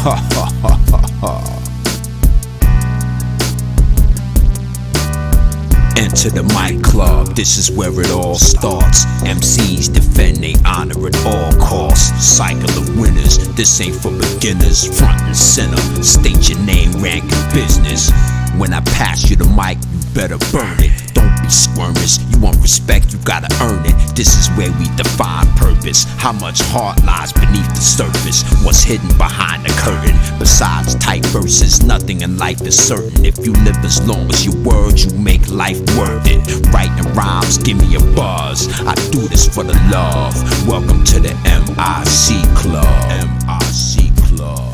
Enter the mic club, this is where it all starts. MCs defend they honor at all costs. Cycle of winners, this ain't for beginners. Front and center, state your name, rank, and business. When I pass you the mic, you better burn it. Don't be squirmish, you want respect, you gotta earn it. This is where we define purpose. How much heart lies beneath the surface? What's hidden behind the curtain? Besides tight verses, nothing in life is certain. If you live as long as your words, you make life worth it. Writing rhymes, give me a buzz. I do this for the love. Welcome to the MIC Club. MIC Club.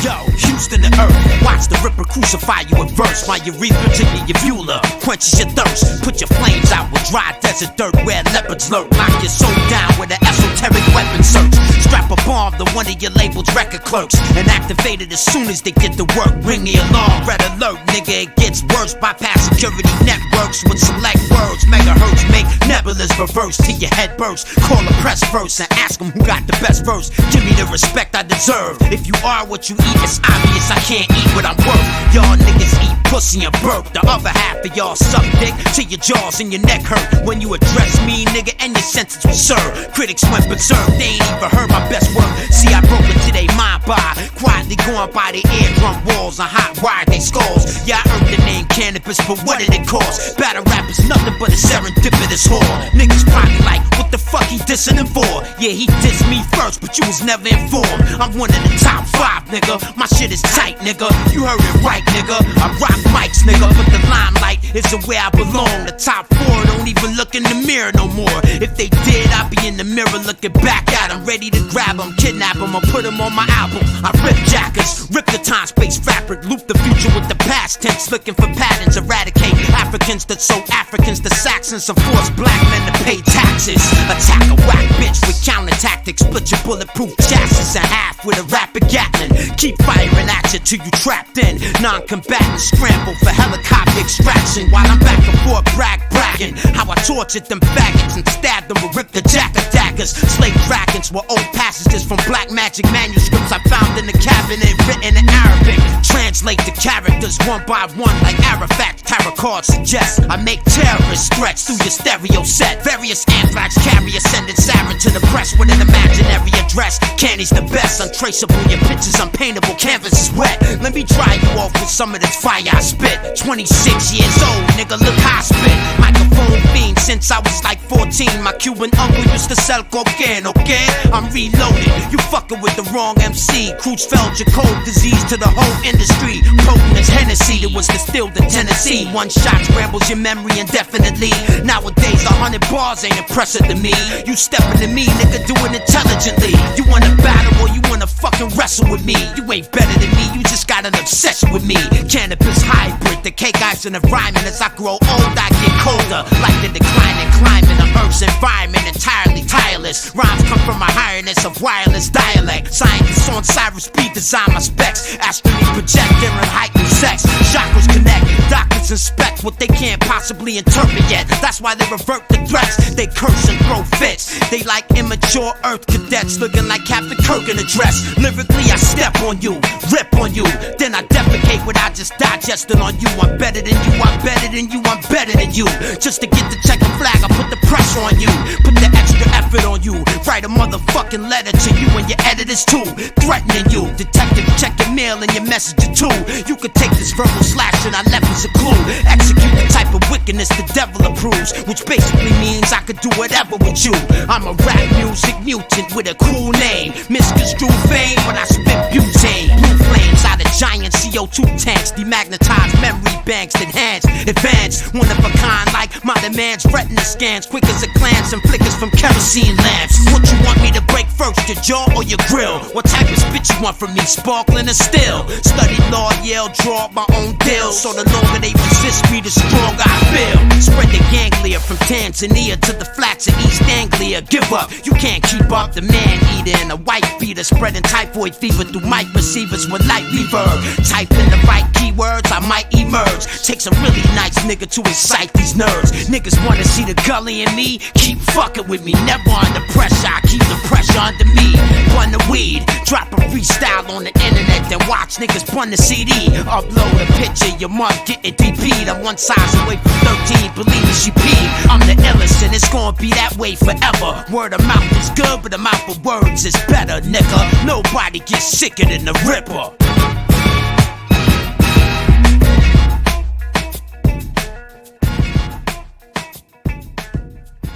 Yo, Houston to earth, watch the Ripper crucify you with verse while you reap Virginia, your Bueller quenches your thirst. Put your flames out with dry desert dirt where leopards lurk. Lock your soul down with an esoteric weapon search. Strap a bomb to one of your label's record clerks and activate it as soon as they get to work. Ring the alarm, red alert, nigga, it gets worse. Bypass security networks with select words. Megahertz make nebulas reverse till your head bursts. Call a press verse and ask them who got the best verse. Give me the respect I deserve. If you are what you eat, it's obvious I can't eat what I'm worth. Y'all niggas eat pussy and burp. The other half of y'all suck dick till your jaws and your neck hurt. When you address me, nigga, and your sentence was served. Critics went berserk, they ain't even heard my best work. See, I broke into they mind by quietly going by the eardrum walls and hot wired they skulls. Yeah, I earned the name CANIBUS, but what did it cost? Battle rap is nothing but a serendipitous whore. Niggas probably like, what the fuck he dissing him for? Yeah, he dissed me first, but you was never informed. I'm one of the top 5, nigga. My shit is tight, nigga. You heard it right, nigga. I rock mics, nigga, but the limelight isn't where I belong. The top 4 don't even look in the mirror no more. If they did, I'd be in the mirror looking back at them, ready to grab them, kidnap them, or put them on my album. I rip jackers, rip the time-space fabric, loop the future with the past tense, looking for patterns, eradicate Africans that sold Africans to Saxons, and force black men to pay taxes. Attack a whack bitch with counter tactics, split your bulletproof chassis in half with a rapid Gatling. Keep firing at you till you trapped in. Non-combatants scramble for helicopter extraction while I'm back and forth bragging how I tortured them faggots and stabbed them with rip the jack of daggers. Slave dragons were old passages from black magic manuscripts I found in the cabinet written in Arabic. Translate the characters one by one like Arafat. Tarot cards suggest I make terrorists stretch through your stereo set. Various anthrax carriers sending sarin to the press with an imaginary address. Candy's the best, untraceable, your pictures unpaintable, canvas is wet. Let me dry you off with some of this fire I spit. 26 years old, nigga, look how I spit. Microphone fiend since I was like 14. My Cuban uncle used to sell cocaine, okay? I'm reloaded, you fucking with the wrong MC. Creutzfeldt, your cold disease to the whole industry. Potent as Hennessy that was distilled in Tennessee. One shot scrambles your memory indefinitely. Nowadays 100 bars ain't impressive to me. You stepping to me, nigga, do it intelligently. You wanna battle or you wanna fucking wrestle with me? You ain't better than me, you just got an obsession with me. CANIBUS hybrid, the cake ice and the rhyming. As I grow old, I get colder, like the declining climate of Earth's environment, entirely tireless. Rhymes come from a highness of wireless dialect. Scientists on Cyrus speed design my specs. Astrally project during heightened sex. Chakras connect, doctors inspect what they can't possibly interpret yet. That's why they revert the threats. They curse and throw fits. They like immature Earth cadets looking like Captain Kirk in a dress. Lyrically, I step on you, rip on you, then I defecate what I just digested on you. I'm better than you, I'm better than you, I'm better than you. Just to get the checkered flag, I put the pressure on you, put the extra effort on you. Write a motherfucking letter to you and your editors too, threatening you. Detective, check your mail and your messenger too. You could take this verbal slash and I left as a clue. Execute the type of wickedness the devil approves, which basically means I could do whatever with you. I'm a rap music mutant with a cool name. Misconstrued fame, but I spit butane. Blue flames out of giant CO2 tanks. Demagnetized memory banks, enhance, advance. One of a kind like my demands. Retina scans, quick as a glance and flickers from kerosene lamps. What you want me to break first, your jaw or your grill? What type of spit you want from me, sparkling or still? Studied law, Yale, draw up my own deal. So the longer they resist me, the stronger I feel. Spread the ganglia, Korea, from Tanzania to the flats of East Anglia. Give up, you can't keep up. The man eater and a white beater, spreading typhoid fever through mic receivers with light reverb. Type in the right keywords, I might emerge. Takes a really nice nigga to incite these nerves. Niggas wanna see the gully in me, keep fucking with me. Never under pressure, I keep the pressure under me. Bun the weed, drop a freestyle on the internet, then watch niggas bun the CD. Upload a picture, your mom getting DP'd. I'm one size away from 13, believe me, she peed. I'm the illest and it's gonna be that way forever. Word of mouth is good, but the mouth of words is better, nigga. Nobody gets sicker than the Ripper.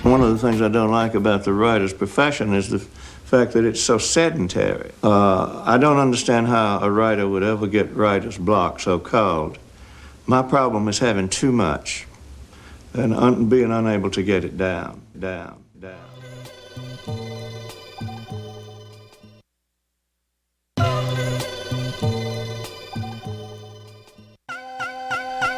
One of the things I don't like about the writer's profession is the fact that it's so sedentary. I don't understand how a writer would ever get writer's block, so-called. My problem is having too much and being unable to get it down.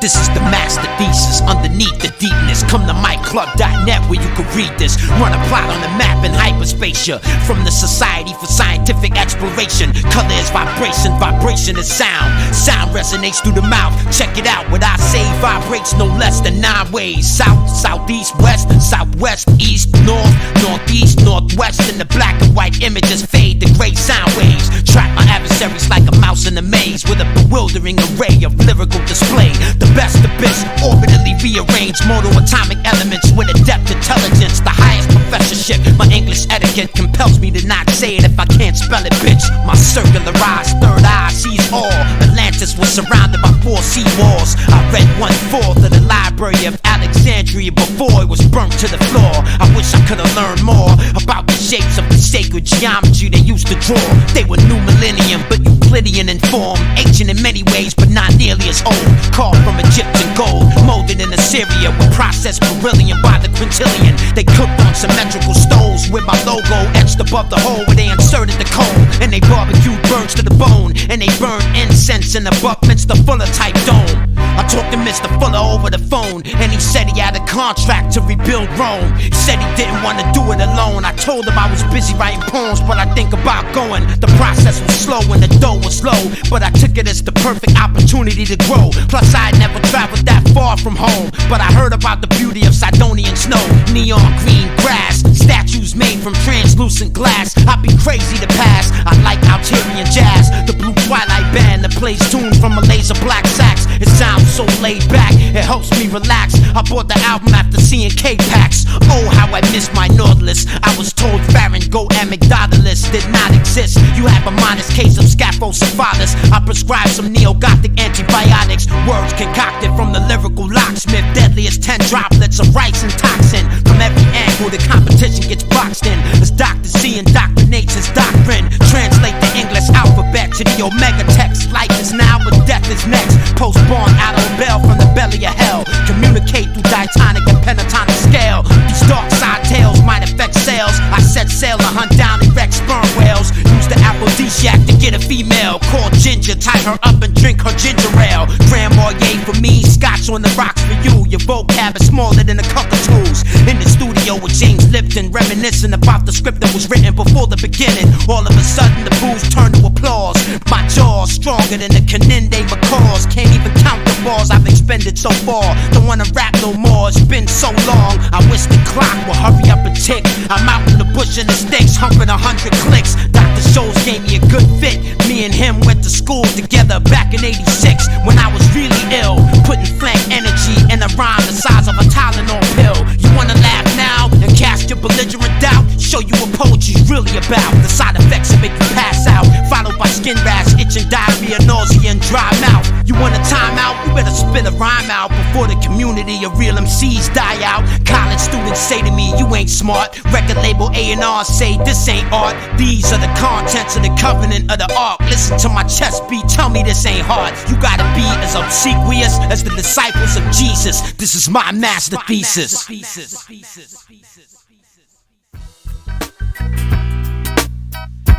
This is the master thesis, underneath the deepness. Come to myclub.net where you can read this. Run a plot on the map in hyperspacia. From the Society for Scientific Exploration. Color is vibration, vibration is sound. Sound resonates through the mouth. Check it out, what I say vibrates no less than 9 ways. South, southeast, west, southwest, east, north, northeast, northwest. And the black and white images fade to gray sound waves. Trap my adversaries like a mouse in a maze with a bewildering array of lyrical display. The best of bits, orbitally rearranged mono-atomic elements with a depth intelligence, the highest professorship. My English etiquette compels me to not say it if I can't spell it, bitch. My circularized third eye sees all. Atlantis was surrounded by 4 sea walls. I read 1/4 of the Library of Alexandria before it was burnt to the floor. I wish I could have learned more about the shapes of the sacred geometry they used to draw. They were new millennium, but Euclidean in form. Ancient in many ways, but not nearly as old. Carved from Egyptian gold, molded in Assyria with processed beryllium by the quintillion. They cooked on symmetrical stoves with my logo etched above the hole where they inserted the coal. And they barbecued birds to the bone, and they burned incense in the Buckminster Fuller type dome. I talked to Mr. Fuller over the phone, and he said he had a contract to rebuild Rome. He said he didn't want to do it alone. I told him I was busy writing poems, but I think about going. The process was slow and the dough was low, but I took it as the perfect opportunity to grow. Plus I had never traveled that far from home, but I heard about the beauty of Sidonian snow. Neon green grass, statues made from translucent glass. I'd be crazy to pass. I like Algerian jazz, the Blue Twilight Band that plays tunes from a laser black sax. It sounds so laid back, it helps me relax. I bought the album after seeing K-Pax. Oh, how I miss my Nautilus. I was told Pharyngo amygdalus did not exist. You have a minus case of scaphocephalus. I prescribed some neo-gothic antibiotics. Words concocted from the lyrical locksmith. Deadliest 10 droplets of ricin toxin. From every angle the competition gets boxed in. As Dr. C indoctrinates his doctrine. Translate the English alphabet to the Omega text. Life is now but death is next. Postborn out of a bell from the belly of hell. Communicate through diatonic and pentatonic scale. These dark side tales might affect sales. I set sail to hunt down erect sperm whales. Use the aphrodisiac to get a female. Call Ginger, tie her up and drink her ginger ale. Grand Marnier for me, Scotch on the rocks for you. Your vocab is smaller than a cockatoo's. In the studio with James Lipton, reminiscing about the script that was written before the beginning. All of a sudden the booze turned to applause. My jaw's stronger than the Caninde macaws. Can't even count the balls I've expended so far. Don't wanna rap no more, it's been so long. I wish the clock would hurry up and tick. I'm out in the bush and the sticks, humping 100 clicks. Dr. Scholes gave me a good fit. Me and him went to school together back in '86 when I was really ill. Putting flank energy in a rhyme the size of a Tylenol pill. You wanna laugh now and cast your belligerent doubt? Show you what poetry's really about. The side effects that make you pass out, followed by skin rash, itching, diarrhea, nausea, and dry mouth. You want a time out? You better spit a rhyme out before the community of real MCs die out. College students say to me, you ain't smart. Record label A&R say this ain't art. These are the contents of the covenant of the ark. Listen to my chest beat, tell me this ain't hard. You gotta be as obsequious as the disciples of Jesus. This is my master thesis.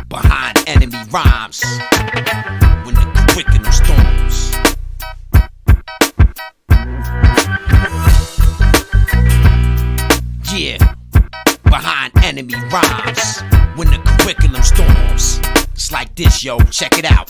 Behind enemy rhymes, when the curriculum storms. enemy rhymes. When the curriculum storms, it's like this, yo, check it out,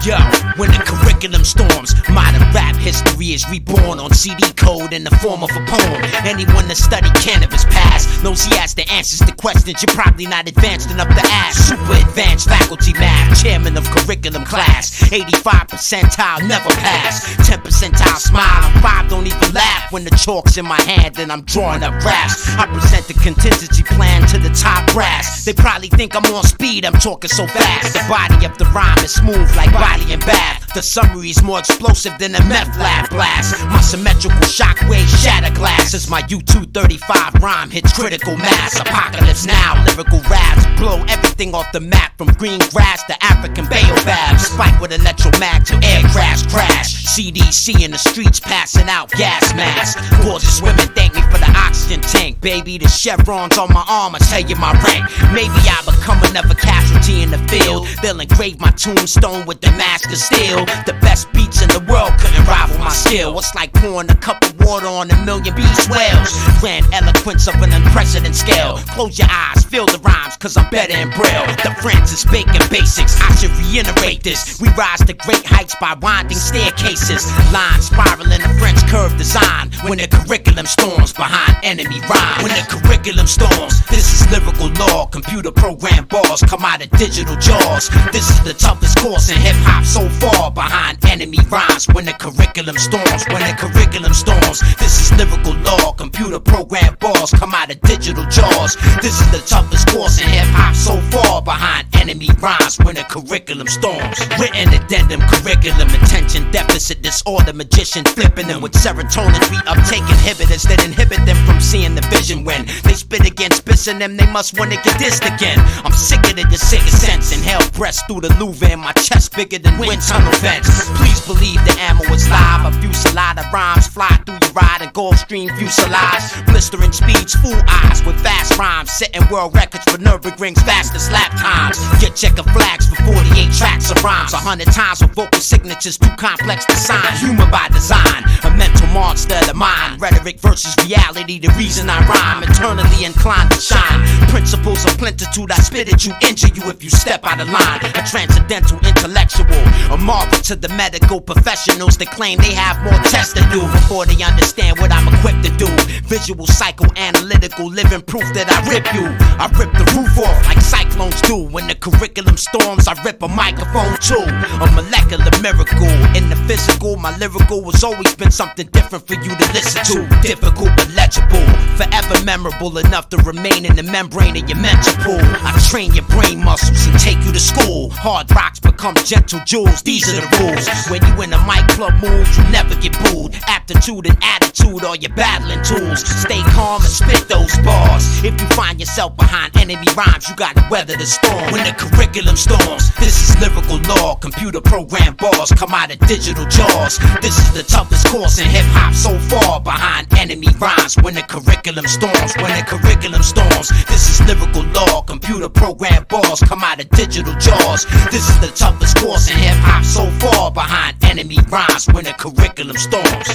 yo, when the curriculum storms, modern rap history is reborn on CD code in the form of a poem. Anyone that studied cannabis past knows he has the answers to questions you're probably not advanced enough to ask. Super advanced faculty math, chairman of curriculum class, 85 percentile, never pass, 10 percentile smile, and 5 don't even laugh when the chalk's in my hand and I'm drawing up raps. I present the contingency plan to the top brass. They probably think I'm on speed, I'm talking so fast. The body of the rhyme is smooth like body and bath. The summary is more explosive than a meth lab blast. My symmetrical shockwave shatter glass as my U-235 rhyme hits critical mass. Apocalypse now, lyrical raps blow everything off the map from green grass to African baobabs. Spike with electromag to aircraft crash. CDC in the streets passing out gas masks. Gorgeous women thank me for the oxygen tank. Baby, the chevrons on my arm, I tell you my rank. Maybe I'll become another casualty in the field. They'll engrave my tombstone with Damascus steel. The best beats in the world couldn't rival my skill. It's like pouring a cup of water on a million beast whales. Grand eloquence of an unprecedented scale. Close your eyes, feel the rhymes, cause I'm better in Braille. The Francis Bacon basics, I should reiterate this. We rise to great heights by winding staircases. Lines spiraling a French curve design. When the curriculum storms behind enemy rhyme. When the curriculum storms, this is lyrical law. Computer program bars come out of digital jaws. This is the toughest course in hip hop so far. Behind enemy rhymes. When the curriculum storms, when the curriculum storms, this is lyrical law. Computer program bars come out of digital jaws. This is the toughest course in hip hop so far. Behind enemy rhymes. When the curriculum storms. Written addendum curriculum, attention deficit disorder, magician flipping them with serotonin reuptake inhibitors that inhibit them from seeing the vision. When they spit against spissing them, they must want to get dissed again. I'm sicker than your sickest sense. Inhale press through the Louvre and my chest bigger than wind tunnel vents. Please believe the ammo is live. A fusillade of rhymes fly through your ride and Gulfstream fuselage. Blistering speeds, full eyes with fast rhymes, setting world records for Nürburgring's fastest lap times. Get checker flags for 48 tracks of rhymes, 100 times with vocal signatures too complex to sign. Humor by design, a mental monster of the mind. Rhetoric versus reality, the reason I rhyme. Eternally inclined to shine. Principles of plentitude, I spit at you, injure you if you step out of line. A transcendental intellectual, a marvel to the medical professionals that claim they have more tests to do before they understand what I'm equipped to do. Visual, psychoanalytical, living proof that I rip you. I rip the roof off like cyclones do. When the curriculum storms, I rip a microphone too. A molecular miracle in the physical. My lyrical has always been something different for you to listen to. Difficult but legible, forever memorable enough to remain in the membrane of your mental pool. I train your brain muscles and take you to school. Hard rocks become gentle jewels. These are the rules. When you in a mic club mood, you never get booed. Aptitude and attitude are your battling tools. Stay calm and spit those bars. If you find yourself behind enemy rhymes, you gotta weather the storm. When the curriculum storms, this is lyrical law. Computer program bars come out of digital jaws. This is the toughest course in hip hop so far. Behind enemy rhymes. When the curriculum storms, when the curriculum storms, this is lyrical law. Computer program bars come out of digital jaws. This is the toughest course in hip hop so far. Behind enemy rhymes. When the curriculum storms.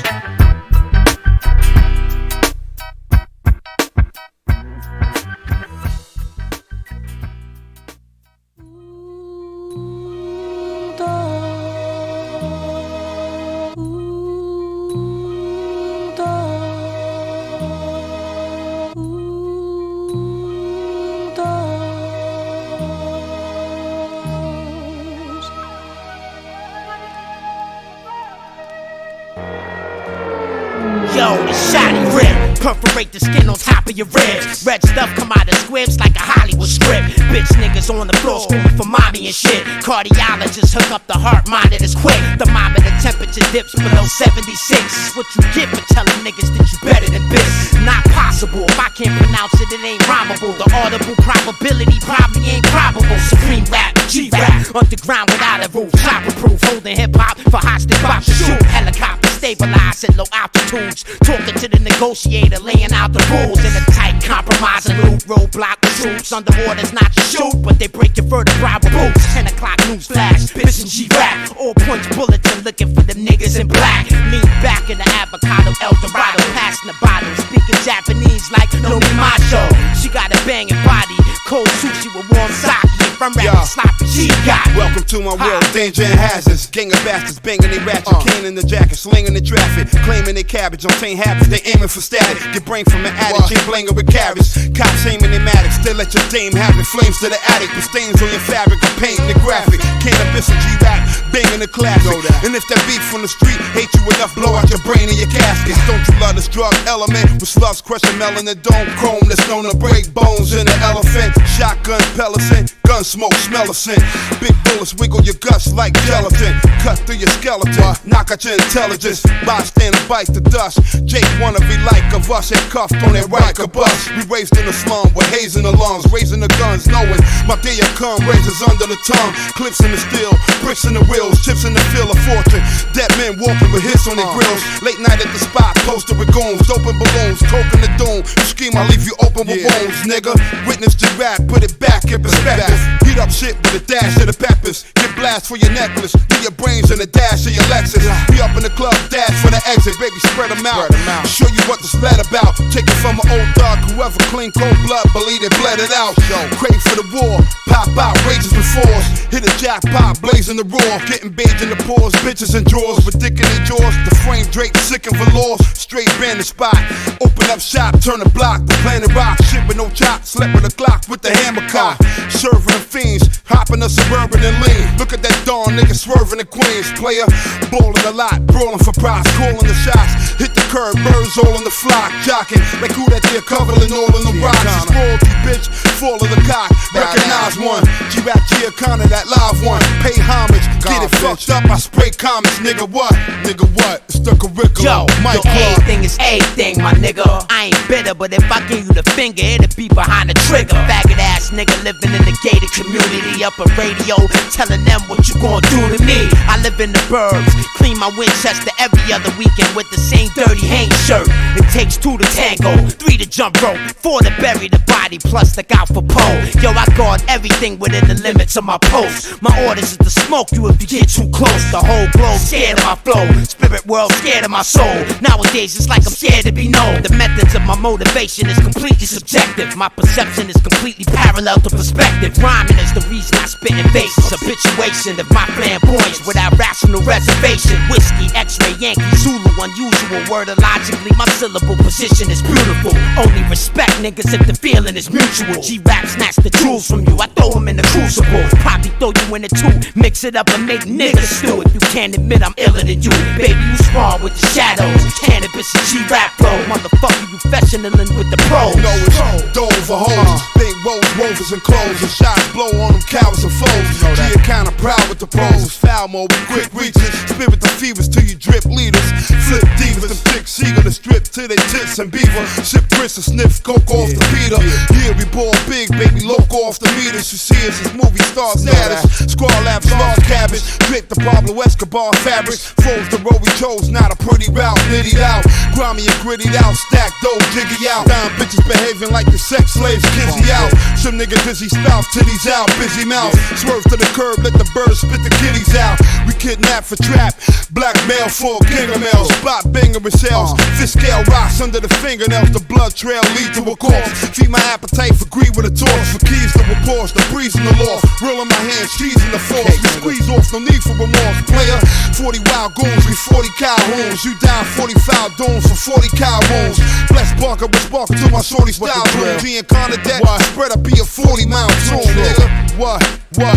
Yo, the shiny rib, perforate the skin on top of your ribs. Red stuff come out of squibs like a Hollywood script. Bitch niggas on the floor screaming for mommy and shit. Cardiologists hook up the heart monitors quick. Thermometer temperature dips below 76. Is what you get for telling niggas that you better than this. Not possible, if I can't pronounce it, it ain't rhymable. The audible probability probably ain't probable. Supreme rap, G-rap, underground without a roof. Chopper proof, holding hip-hop for hostage bop to shoot. Helicopter stabilized at low altitudes. Talking to the negotiator, laying out the rules in a tight compromise and loot. Roadblock with troops under orders not to shoot, but they break your vertebra with boots. 10 o'clock news flash, bitch and G-Rap. All points bulletin looking for them niggas in black. Lean back in the avocado El Dorado, passing the bottle, speaking Japanese like no me macho. She got a banging body, cold sushi with warm sake. If I'm rapping sloppy, she got it. Welcome to my world, danger and hazards. Gang of bastards banging they ratchet, cane in the jacket, slinging the traffic, claiming they cabbage on taint habits. They aiming for static, get brain from an addict, chain blinging with carrots. Cops aiming their Maddox, still let your dame have it. Flames to the attic, with stains on your fabric, or painting the graphic. Cannabis and G-Rap, banging the classic. And if that beef from the street hate you enough, blow out your brain in your caskets. Don't you love this drug element? With slugs crushing melon and dome chrome that's known to break bones in an elephant. Shotgun pellicin, gun smoke, smell a scent. Big bullets wiggle your guts like gelatin. Cut through your skeleton, knock out your intelligence. Bystander bite the dust. Jake wanna be like of us, and cuffed on that Riker bus. We raised in the slum with haze in the lungs, raising the guns, knowing my day will come. Razors under the tongue, clips in the steel, bricks in the wheels, chips in the field of fortune. Dead men walking with hits on their grills. Late night at the spot, posted with goons, open balloons, coke in the doom. You scheme, I leave you open with wounds, nigga. Witness the rap, put it back in perspective. Heat up shit with a dash of the peppers. Get blast for your necklace, do your brains in a dash of your Lexus. We up in the club, dash for the exit, baby, spread them out. Show you what this lead about. Take it from an old dog, whoever clean cold blood, believe it, bled it out. Crave for the war, pop out, rages with force. Hit a jackpot, blazing the roar. Getting beige in the pores, bitches and drawers with dick in their jaws. The frame draped, sick and velour. Straight band the spot, open up shop, turn the block. The planet rock, shit with no chop. Slept with a Glock with the hammer cock. Serving the fiends, hopping a Suburban and lean. Look at that dawn nigga swerving the Queens. Player, ballin' a lot, brawling for props, calling the shots. Hit the curb, birds all on the flock. Jocking, like who that there covering all in the rocks. It's royalty, bitch, fall of the cock. Recognize one, G-Rap Giacana, that live one. Pay homage, get it fucked up, I spray comments. Nigga what? Nigga what? It's the curriculum. Yo, everything is everything, my nigga. I ain't bitter, but if I give you the finger, it'll be behind the trigger. Faggot ass nigga living in the gated community, up a radio, telling them what you gon' do to me. I live in the burbs, clean my Winchester every other weekend with the same dirty Hanes shirt. It takes 2 to tango, 3 to jump rope, 4 to bury the body, plus look out for pole. Yo, I guard everything within the limits of my post. My orders is to smoke you if you get too close. The whole globe scared of my flow, spirit world scared of my soul. Nowadays it's like I'm scared to be known. The methods of my motivation is completely subjective. My perception is completely parallel to perspective. Rhyming is the reason I spit in bases. Habituation of my flamboyance without rational reservation. Whiskey, X-ray, Yankee, Zulu, unusual. Wordologically, my syllable position is beautiful. Only respect niggas if the feeling is mutual. G-Rap snatch the jewels from you, I throw them in the crucible. Probably throw you in the two, mix it up and make niggas stew. If you can't admit I'm iller than you, baby, you spawn with the shadows. Cannabis and G-Rap flow. Motherfucker, you fashionaling with the pros. You know it's Dover hoes, big rolls, rovers and clothes. And shots blow on them cowards and foes. Gia kinda proud with the pros. It's foul mode with quick reaches. Spirit the fevers till you drip leaders. Flip divas, them chicks eager to strip to their tits and beaver. Ship Prince and sniff coke off the Peter. Yeah, we ball big, baby, loco off the meters. You see us as movie star status. Squad lab, large cabbage. Drip the Pablo Escobar fabric. Froze the road we chose, not a pretty route. Nitty out, grimy and gritty out. Stack dough, jiggy out. Down bitches behaving like the sex slaves, kizzy out. Some nigga dizzy spout, titties out, busy mouth. Swerve to the curb, let the birds spit the kitties out. We kidnap for trap, blackmail for king of males. Spot banger with shells, fish scale rocks under the fingernails. The blood trail lead to a corpse. Feed my appetite for greed with a torch. For keys to reports, the breeze in the loft. Real in my hands, cheese in the force. We squeeze off, no need for remorse. Player, 40 wild goons, we 40 Calhouns. You down 45 dooms for 40 cow wounds. Bless Barker with spark to my shorty style room. G and Connor deck, spread up be a 40-mile tomb, nigga. What,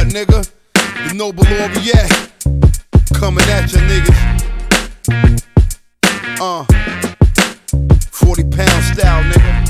nigga? The noble laureate coming at ya, niggas. 40-pound style, nigga.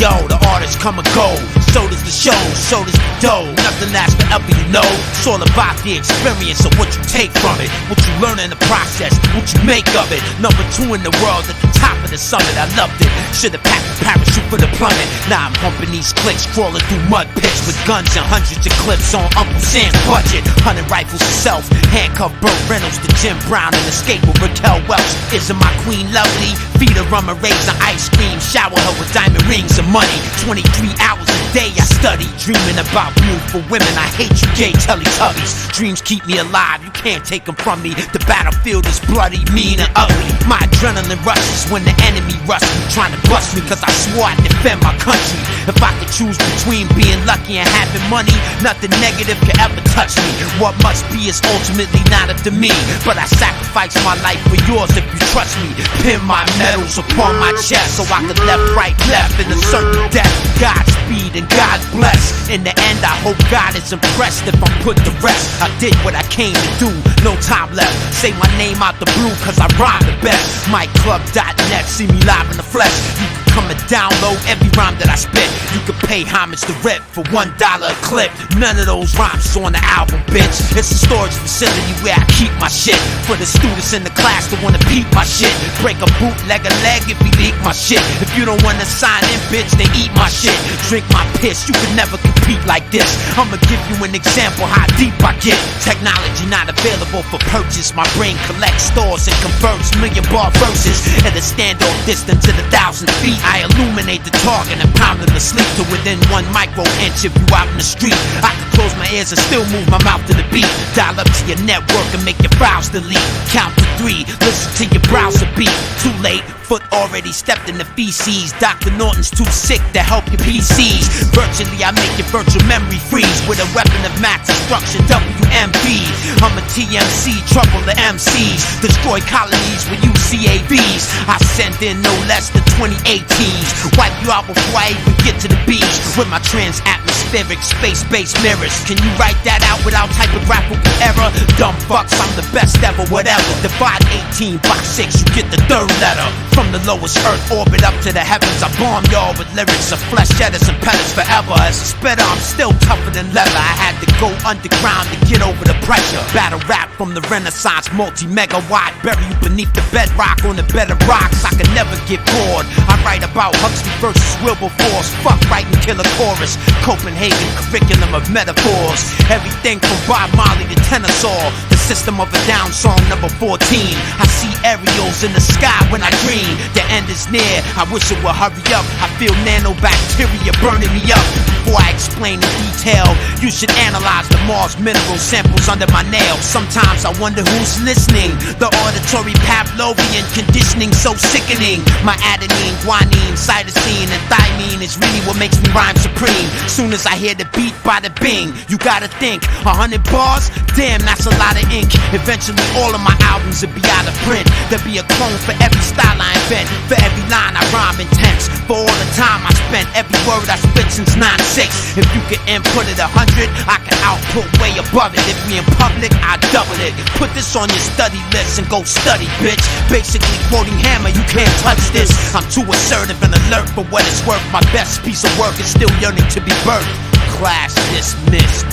yo, the artists come and go. So does the show, so does the dough. Nothing lasts forever, you know. It's all about the experience of what you take from it, what you learn in the process, what you make of it. Number 2 in the world at the top of the summit. I loved it. Should've packed a parachute for the plummet. Now I'm humping these clicks, crawling through mud pits with guns and hundreds of clips on Uncle Sam's budget. 100 rifles herself, handcuffed Burt Reynolds to Jim Brown and escape with Raquel Welch. Isn't my queen lovely? Feed her rum and raisin ice cream. Shower her with diamond rings and money. 23 hours a day I study, dreaming about beautiful women. I hate you gay Teletubbies. Dreams keep me alive, you can't take them from me. The battlefield is bloody, mean and ugly. My adrenaline rushes when the enemy rushes me, trying to bust me cause I swore I'd defend my country. If I could choose between being lucky and having money, nothing negative could ever touch me. What must be is ultimately not up to me, but I sacrifice my life for yours if you trust me. Pin my medals upon my chest so I could left, right, left in a certain death. Godspeed and God bless. In the end I hope God is impressed if I'm put to rest. I did what I came to do, no time left. Say my name out the blue cause I rhyme the best. MikeClub.net, see me live in the flesh. You can come and download every rhyme that I spit. You can pay homage to Rip for $1 a clip. None of those rhymes on the album, bitch. It's a storage facility where I keep my shit. For the students in the class that wanna peep my shit. Break a bootleg a leg if you leak my shit. If you don't wanna sign in, bitch, then eat my shit. Drink my piss, you could never compete like this. I'ma give you an example how deep I get. Technology not available for purchase. My brain collects, stores, and converts million bar verses. At a standoff distance at 1,000 feet, I illuminate the target and pound them to sleep to within 1 micro inch if you out in the street. I can close my ears and still move my mouth to the beat. Dial up to your network and make your files delete. Count to 3, listen to your browser beat. Too late, foot already stepped in the feces. Dr. Norton's too sick to help your PCs. Virtually I make your virtual memory freeze with a weapon of mass destruction, WMV. I'm a TMC, trouble the MCs. Destroy colonies with UCAVs. I send in no less than 2018s. Wipe you out before I even get to the beach. With my trans-atmospheric space-based mirrors. Can you write that out without typographical error? Dumb fucks, I'm the best ever, whatever. Divide 18 by 6, you get the 3rd letter. From the lowest earth orbit up to the heavens, I bomb y'all with lyrics of flesh, cheddars, and pellets forever. As a spitter, I'm still tougher than leather. I had to go underground to get over the pressure. Battle rap from the Renaissance, multi-megawatt. Bury you beneath the bedrock on the bed of rocks. I can never get bored. I write about Huxley versus Wilberforce. Fuck writing killer chorus. Copenhagen curriculum of metaphors. Everything from Bob Marley to Tennyson. The system of a down song number 14. I see aerials in the sky when I dream. The end is near, I wish it would hurry up. I feel nanobacteria burning me up. Before I explain in detail, you should analyze the Mars mineral samples under my nails. Sometimes I wonder who's listening. The auditory Pavlovian conditioning so sickening. My adenine, guanine, cytosine, and thymine is really what makes me rhyme supreme. Soon as I hear the beat, bada bing, you gotta think, 100 bars? Damn, that's a lot of ink. Eventually all of my albums will be out of print. There'll be a clone for every style I invent. For every line I rhyme intense. For all the time I spent, every word I spit since 9-6. If you can input it 100, I can output way above it. If we in public, I double it. Put this on your study list and go study, bitch. Basically quoting Hammer, you can't touch this. I'm too assertive and alert for what it's worth. My best piece of work is still yearning to be birthed. Class dismissed.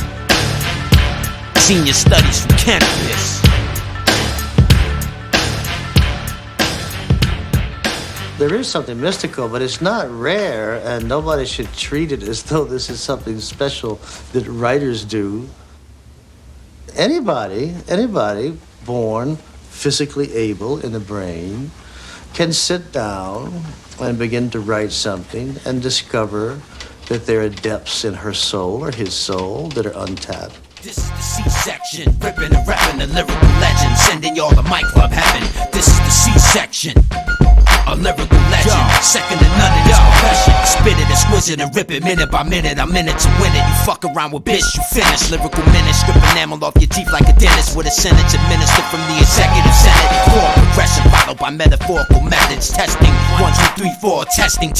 Senior studies from CANIBUS. There is something mystical, but it's not rare, and nobody should treat it as though this is something special that writers do. Anybody born physically able in the brain can sit down and begin to write something and discover that there are depths in her soul or his soul that are untapped. This is the C-section, ripping and rapping the lyrical legend, sending y'all to my club heaven. This is the C-section, a lyrical legend, second to none in this profession. Spit it exquisite and rip it minute by minute. I'm in it to win it. You fuck around with bitch, you finish. Lyrical minute, strip enamel off your teeth like a dentist with a sentence administered from the executive senate. Core progression followed by metaphorical methods. Testing, 1, 2, 3, 4, testing.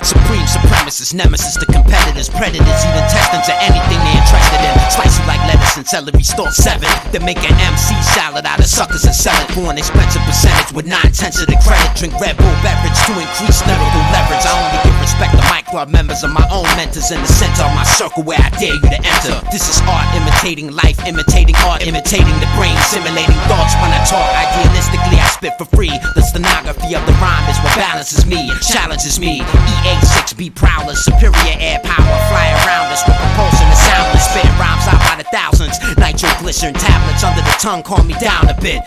Supreme supremacist nemesis to competitors, predators, even testing to anything they interested in. Slice you like lettuce and celery, store 7. Then make an MC salad out of suckers and sell it for an expensive percentage with 9/10 of the credit. Drink Red Bull beverage to increase lyrical leverage. I only give respect to Mike club members are my own mentors in the center of my circle where I dare you to enter. This is art imitating life, imitating art, imitating the brain, simulating thoughts when I talk. Idealistically, I spit for free. The stenography of the rhyme is what balances me, challenges me. EA6B prowlers, superior air power, fly around us with propulsion and soundless. Spitting rhymes out by the thousands. Nitroglycerin tablets under the tongue calm me down a bit.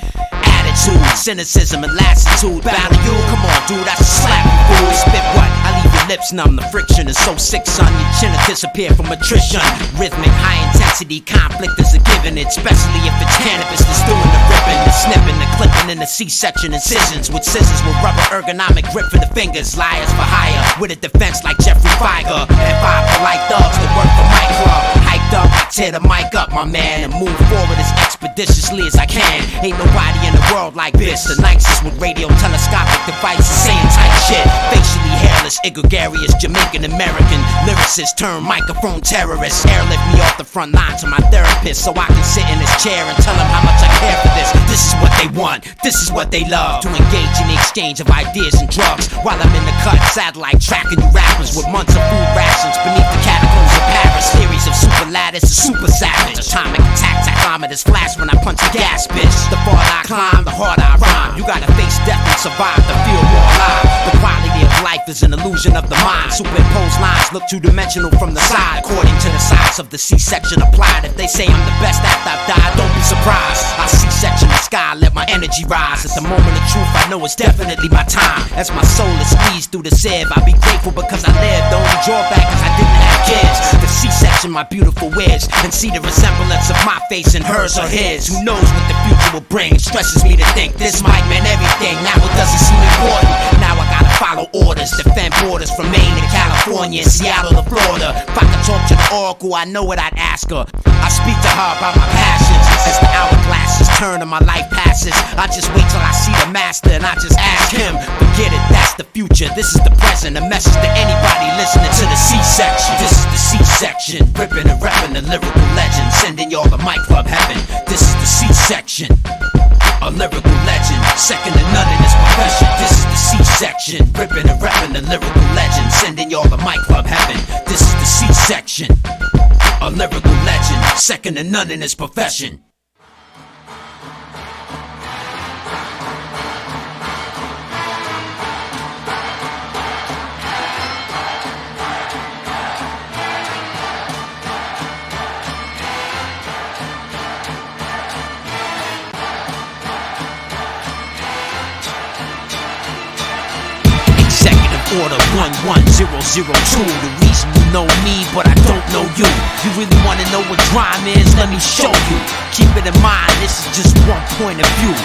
Attitude, cynicism, and lassitude. Battle you, come on, dude, I should slap you, fool. Spit what? I leave your lips numb. The friction is so sick, son. Your chin will disappear from attrition. Rhythmic, high intensity conflict is a given, especially if it's cannabis that's doing the ripping, the snipping, the clipping, and the C-section incisions with scissors with rubber ergonomic grip for the fingers. Liars for hire with a defense like Jeffrey Feiger. And five polite thugs that work for my club. Hyped up, I tear the mic up, my man, and move forward as expeditiously as I can. Ain't nobody in the world like this. The nicest with radio telescopic devices saying tight shit. Facially hairless, gregarious, Jamaican American lyricist turned microphone terrorist. Airlift me off the front line to my therapist so I can sit in his chair and tell him how much I care for this. This is what they want, this is what they love. To engage in the exchange of ideas and drugs while I'm in the cut, satellite tracking you rappers with months of food rations beneath the catacombs of Paris. Series of super lattice, super savage. Atomic attack, tachometers flash when I punch a gas, bitch. The farther I climb, the harder I rhyme. You gotta face death and survive to feel more alive. The quality of life is an illusion of the mind. Superimposed lines look two-dimensional from the side. According to the size of the C-section applied. If they say I'm the best after I've died, don't be surprised. I C-section the sky, let my energy rise. At the moment of truth, I know it's definitely my time. As my soul is squeezed through the sieve, I'll be grateful because I lived. The only drawback is I didn't have kids. The C-section, my beautiful wiz, and see the resemblance of my face and hers or his. Who knows what the future will bring? It stresses me to think this might mean everything. Now it doesn't seem important. Now I gotta follow orders, defend borders from Maine to California, Seattle to Florida. If I could talk to the oracle, I know what I'd ask her. I speak to her about my passions. As the hourglasses turn and my life passes, I just wait till I see the master and I just ask him. Forget it, that's the future, this is the present. A message to anybody listening to the C-section. This is the C-section, ripping and rapping the lyrical legend, sending y'all to my club heaven. This is the C-section, a lyrical legend, second to none in this profession. This is the C-section, ripping and rapping the lyrical legend, sending y'all to my club heaven. This is the C-section, a lyrical legend, second to none in this profession. Order 11002. The reason you know me, but I don't know you. You really wanna know what drama is? Let me show you. Keep it in mind, this is just one point of view.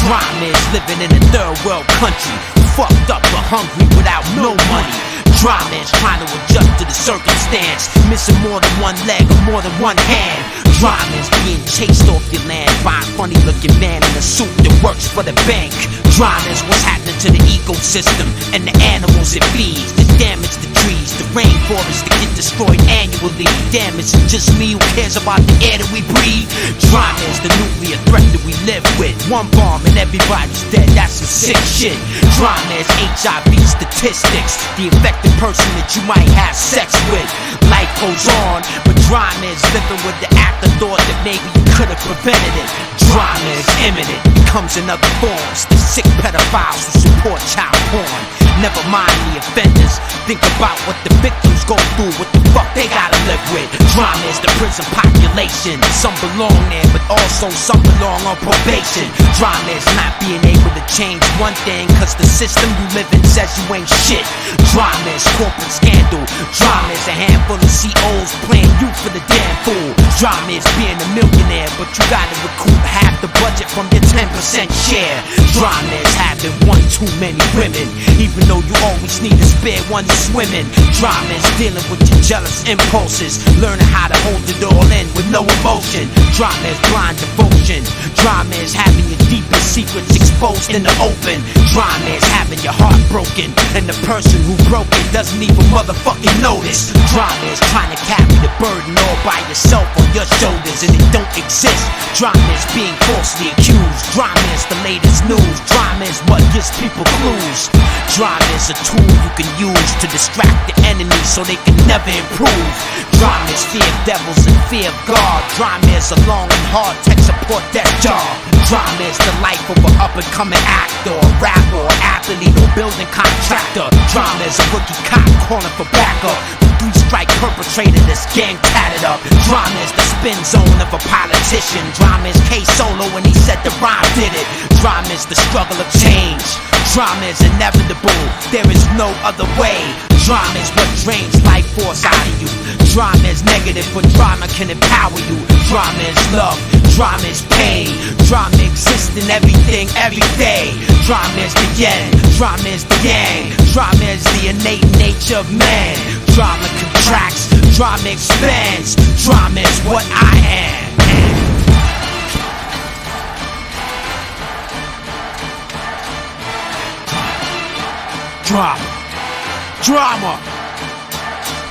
Drama is living in a third world country, fucked up but hungry without no money. Drama is trying to adjust to the circumstance, missing more than one leg or more than one hand. Drama is being chased off your land by a funny looking man in a suit that works for the bank. Drama is what's happening to the ecosystem and the animals it feeds. The damage the trees, the rainforests that get destroyed annually. Damn, is it just me who cares about the air that we breathe? Drama is the nuclear threat that we live with. One bomb and everybody's dead, that's some sick shit. Drama is HIV statistics, the infected person that you might have sex with. Life goes on, but drama is living with the afterthought that maybe you could have prevented it. Drama is imminent, it comes in other forms. The sick pedophiles who support child porn. Never mind the offenders, think about what the victims go through, what the fuck they gotta live with. Drama is the prison population. Some belong there, but also some belong on probation. Drama is not being able to change one thing, cause the system you live in says you ain't shit. Drama is corporate scandal. Drama is a handful of COs playing you for the damn fool. Drama is being a millionaire, but you gotta recoup half the budget from your 10% share. Drama is having one too many women, even though you always need a spare one to swim in. Drama is dealing with your jealous impulses, learning how to hold it all in with no emotion. Drama is blind devotion. Drama is having your deepest secrets exposed in the open. Drama is having your heart broken, and the person who broke it doesn't even motherfucking notice. Drama is trying to carry the burden all by yourself on your shoulders, and it don't exist. Drama is being falsely accused. Drama is the latest news. Drama is what gives people clues. Drama is a tool you can use to distract the enemy so they can never improve. Drama is fear of devils and fear of God. Drama is a long and hard tech support that job. Drama is the life of an up-and-coming actor, or rapper, or athlete, or building contractor. Drama is a rookie cop calling for backup. The three-strike perpetrator that's gang tatted up. Drama is the spin zone of a politician. Drama is K-Solo when he said the rhyme did it. Drama is the struggle of change. Drama is inevitable, there is no other way. Drama is what drains life force out of you. Drama is negative, but drama can empower you. Drama is love, drama is pain. Drama exists in everything, every day. Drama is the yin, drama is the yang. Drama is the innate nature of man. Drama contracts, drama expands. Drama is what I am. Drama.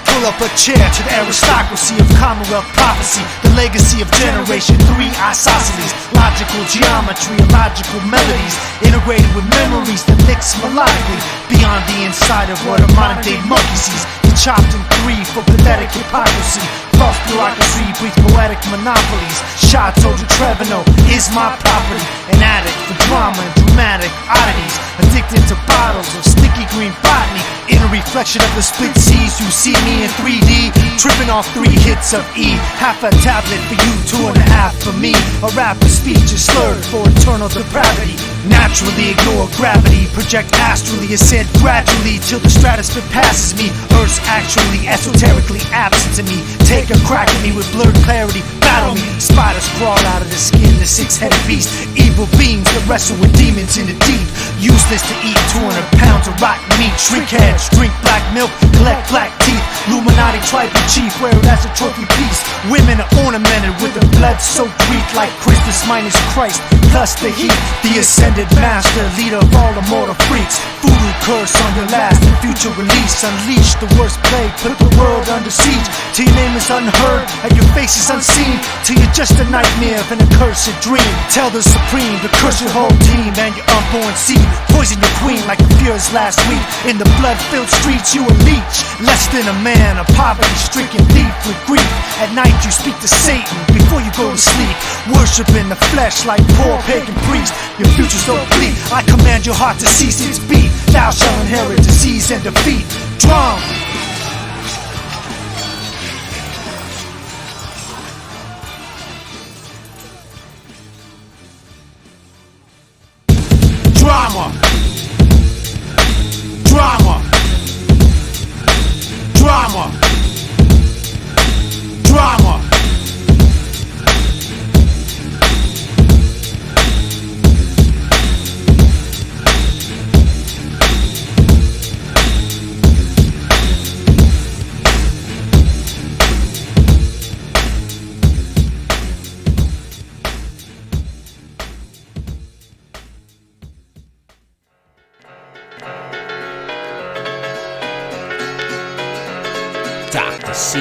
Pull up a chair to the aristocracy of Commonwealth prophecy, the legacy of Generation 3 isosceles, logical geometry, illogical melodies, integrated with memories that mix melodically, beyond the inside of what a modern day monkey sees. Chopped in three for pathetic hypocrisy. False bureaucracy breeds poetic monopolies. Chateau de Trevino is my property. An addict for drama and dramatic oddities. Addicted to bottles of sticky green botany. In a reflection of the split seas, you see me in 3D. Tripping off 3 hits of E. Half a tablet for you, 2.5 for me. A rapper's speech is slurred for eternal depravity. Naturally ignore gravity. Project astrally, ascend gradually till the stratosphere passes me. Earth's actually esoterically absent to me. Take a crack at me with blurred clarity. Battle me. Spiders crawl out of the skin, the 6-headed beast. Evil beings that wrestle with demons in the deep. Useless to eat 200 pounds of rotten meat. Shrink heads, drink black milk, collect black teeth. Illuminati tribal chief, wear it as a trophy piece. Women are ornamented with a blood-soaked wreath like Christmas minus Christ, plus the heat. The ascended master, leader of all immortal freaks. Voodoo curse on your last and future release. Unleash the worst plague, put the world under siege. Till your name is unheard and your face is unseen. Till you're just a nightmare of an accursed dream. Tell the supreme to curse your whole team and your unborn seed. Poison your queen like the Fuhrer's last week. In the blood-filled streets you a leech. Less than a man, a poverty-stricken thief with grief. At night you speak to Satan before you go to sleep. Worshiping the flesh like poor pagan priest. Your future's so bleak, I command your heart to cease its beat. Thou shalt inherit disease and defeat. Drum! Drama. Drama. Drama. Drama. Dr. C.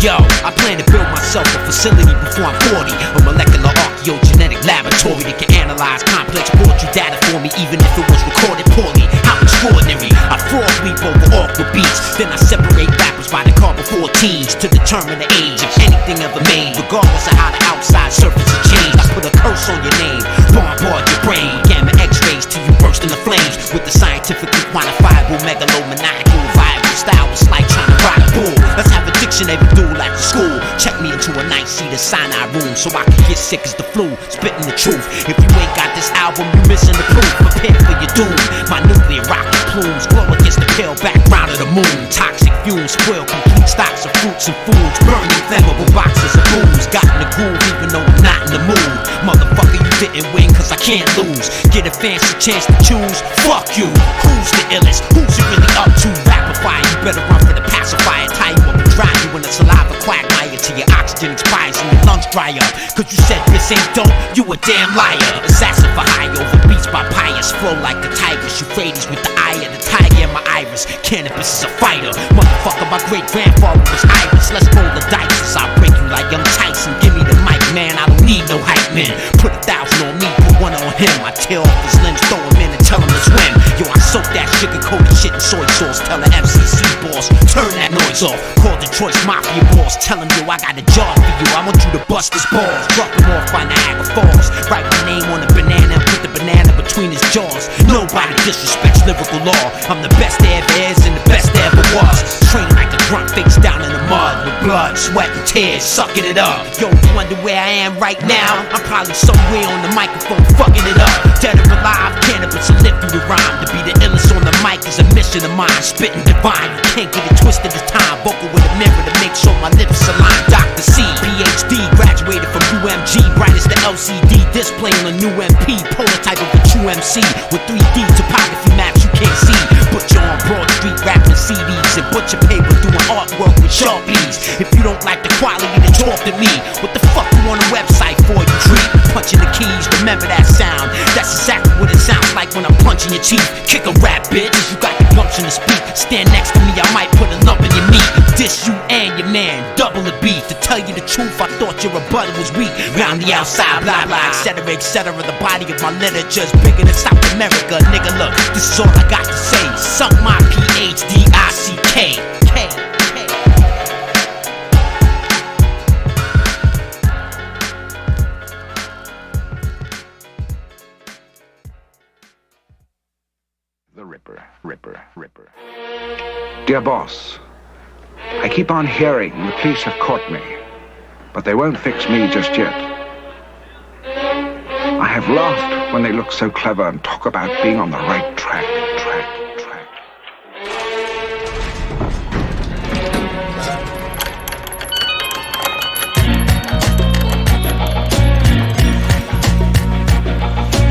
Yo, I plan to build myself a facility before I'm 40. A molecular archaeogenetic laboratory that can analyze complex poetry data for me, even if it was recorded poorly. How extraordinary. I fraud weep over awkward beats. Then I separate rappers by the carbon 14s to determine the age of anything ever made. Regardless of how the outside surface has changed, I put a curse on your name, bombard your brain. Gamma x-rays till you burst into flames. With the scientifically quantifiable megalomaniacal viable style, it's like trying to ride a bull. Let's have a dictionary duel at the school. Check me into a night-seated cyanide room so I can get sick as the flu, spitting the truth. If you ain't got this album, you missing the proof. Prepare for your doom. My nuclear rocket plumes glow against the pale background of the moon. Toxic fumes spoil complete stocks of fruits and foods. Burning flammable boxes of booze. Got in the groove even though I'm not in the mood. Motherfucker, you didn't win cause I can't lose. Get a fancy chance to choose. Fuck you. Who's the illest? Who's you really up to? Rapid fire, you better run for the pacifier. Tie you up and dry you in a saliva quagmire till your oxygen expires and you lungs dry up. Cause you said this ain't dope, you a damn liar. Assassin for hire over beats by pious. Flow like a tiger, Euphrates with the eye of the tiger and my iris. Cannabis is a fighter. Motherfucker, my great grandfather was Iris. Let's roll the dice as I break you like young Tyson. Give me the mic, man, I don't need no hype man. Put 1,000 on me, put 1 on him. I tear off his limbs, throw him in and tell him to swim. Yo, I soak that sugar-coated shit in soy sauce. Tell the FCC boss, turn that noise off. Call the Choice Mafia boss, tell him, yo, I got a job for you. I want you to bust his balls. Drop him off by Niagara Falls. Write my name on a banana and put the banana between his jaws. Nobody disrespects lyrical law. I'm the best there ever is and the best there ever was. Trained like a grunt face down in the mud with blood, sweat, and tears, sucking it up. Yo, you wonder where I am right now? I'm probably somewhere on the microphone, fucking it up. Dead or alive, cannabis will live through the rhyme. To be the illest on the mic is a mission of mine. Spitting divine, you can't get it twisted this time. Vocal with a mirror to make sure my lips align. Dr. C, PhD, graduated from UMG. Bright as the LCD display on a new MP. Prototype of a true MC with 3D topography maps you can't see. Butcher on Broad Street rapping CDs and butcher paper doing artwork with Sharpies. If you don't like the quality, then talk to me. What the fuck you on a website for, you creep? Punching the keys, remember that sound. That's exactly what it sounds like when I'm punching your teeth. Kick a rap, bitch, you got the gumption to speak. Stand next to me, I might put a lump in your meat. Diss you and your man, double the beat. To tell you the truth, I thought your rebuttal was weak. Round the outside, blah blah, etc, etc. The body of my literature's bigger than South America. Nigga, look, this is all I got to say. Suck my PhDICK. The Ripper. Dear boss, I keep on hearing the police have caught me, but they won't fix me just yet. I have laughed when they look so clever and talk about being on the right track.